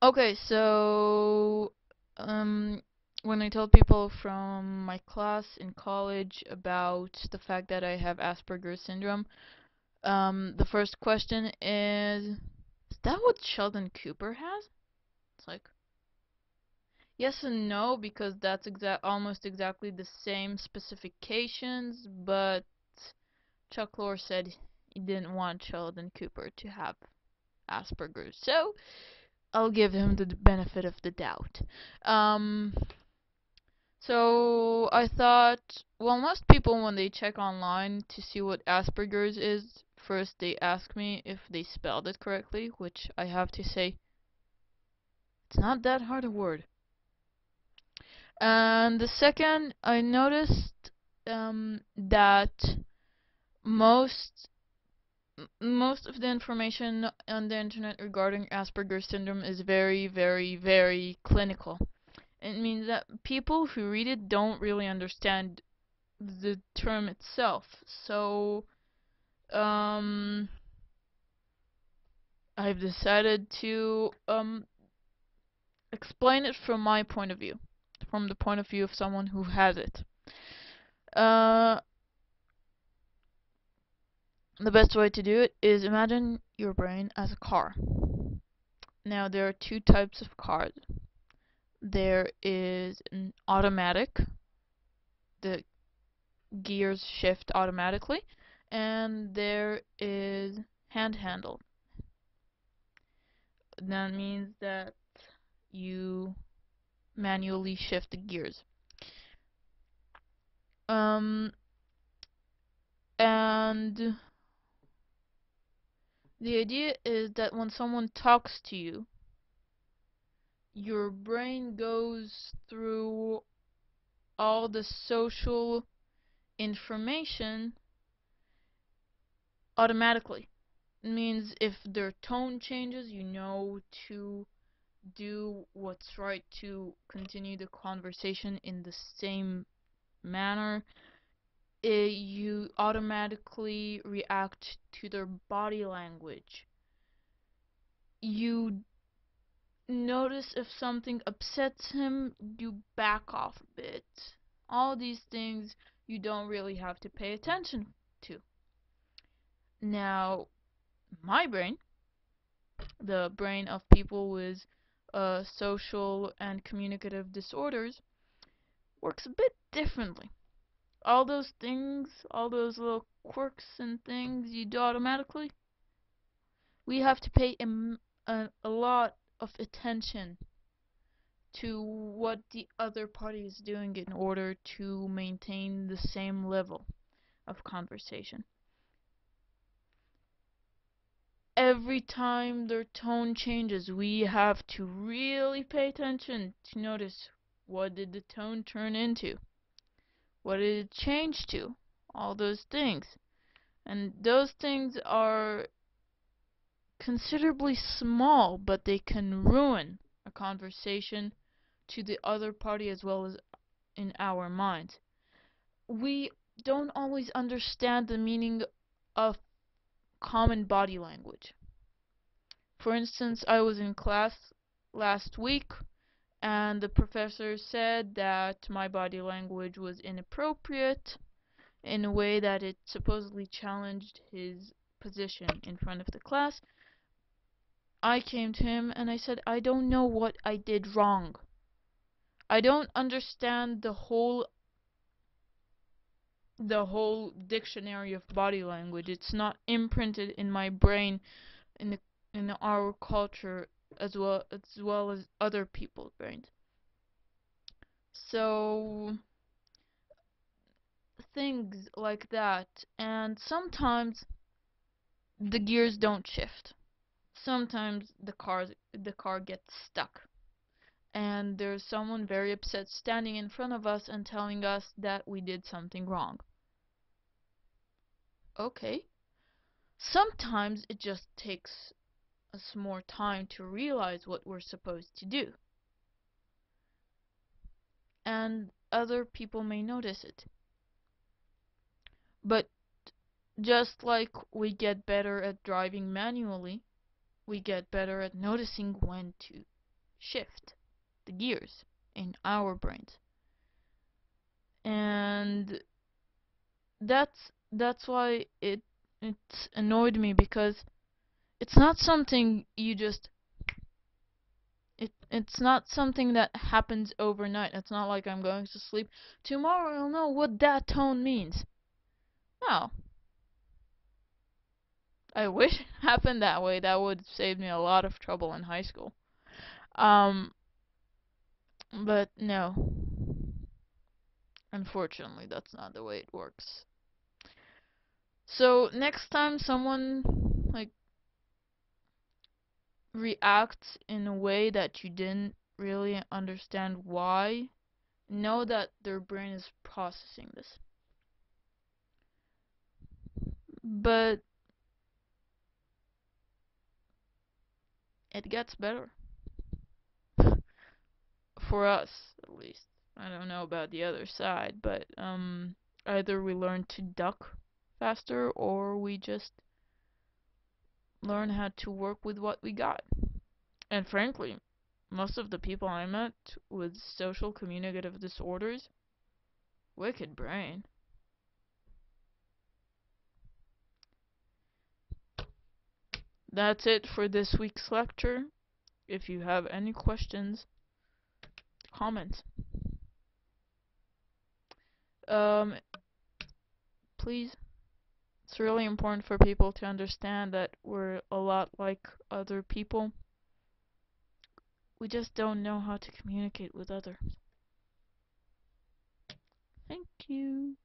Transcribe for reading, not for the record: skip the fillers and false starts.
Okay, so um when I told people from my class in college about the fact that I have Asperger's syndrome, the first question is that what Sheldon Cooper has? It's like, yes and no, because that's almost exactly the same specifications, but Chuck Lorre said he didn't want Sheldon Cooper to have Asperger's, so I'll give him the benefit of the doubt. Um, so I thought, well, most people when they check online to see what Asperger's is, first they ask me if they spelled it correctly, which I have to say, it's not that hard a word. And the second, I noticed that most most of the information on the internet regarding Asperger's syndrome is very, very, very clinical. It means that people who read it don't really understand the term itself. So, um, I've decided to explain it from my point of view, from the point of view of someone who has it. Uh, the best way to do it is imagine your brain as a car. Now, there are two types of cars. There is an automatic, the gears shift automatically, and there is handheld. That means that you manually shift the gears. Um, and the idea is that when someone talks to you, your brain goes through all the social information automatically. It means if their tone changes, you know to do what's right to continue the conversation in the same manner. You automatically react to their body language. You notice if something upsets him, you back off a bit. All these things you don't really have to pay attention to. Now, my brain, the brain of people with social and communicative disorders, works a bit differently. All those things, all those little quirks and things you do automatically, we have to pay a lot of attention to what the other party is doing in order to maintain the same level of conversation. Every time their tone changes, we have to really pay attention to notice what did the tone turn into? What did it change to? All those things. And those things are considerably small, but they can ruin a conversation to the other party as well as in our minds. We don't always understand the meaning of common body language. For instance, I was in class last week and the professor said that my body language was inappropriate in a way that it supposedly challenged his position in front of the class. I came to him and I said, I don't know what I did wrong. I don't understand the whole dictionary of body language. It's not imprinted in my brain in the in our culture as well as other people's brains. So things like that, and sometimes the gears don't shift. Sometimes the car gets stuck, and there's someone very upset standing in front of us and telling us that we did something wrong. Okay. Sometimes it just takes us more time to realize what we're supposed to do, and other people may notice it. But just like we get better at driving manually, we get better at noticing when to shift the gears in our brains. And that's why it's annoyed me, because it's not something you just it's not something that happens overnight. It's not like I'm going to sleep tomorrow I'll know what that tone means. No. I wish it happened that way. That would save me a lot of trouble in high school. Um but no. Unfortunately, that's not the way it works. So next time someone like reacts in a way that you didn't really understand why, know that their brain is processing this. But it gets better. For us, at least. I don't know about the other side, but either we learn to duck faster or we just learn how to work with what we got. And frankly, most of the people I met with social communicative disorders, wicked brain. That's it for this week's lecture. If you have any questions, comment. Um, please. It's really important for people to understand that we're a lot like other people. We just don't know how to communicate with others. Thank you.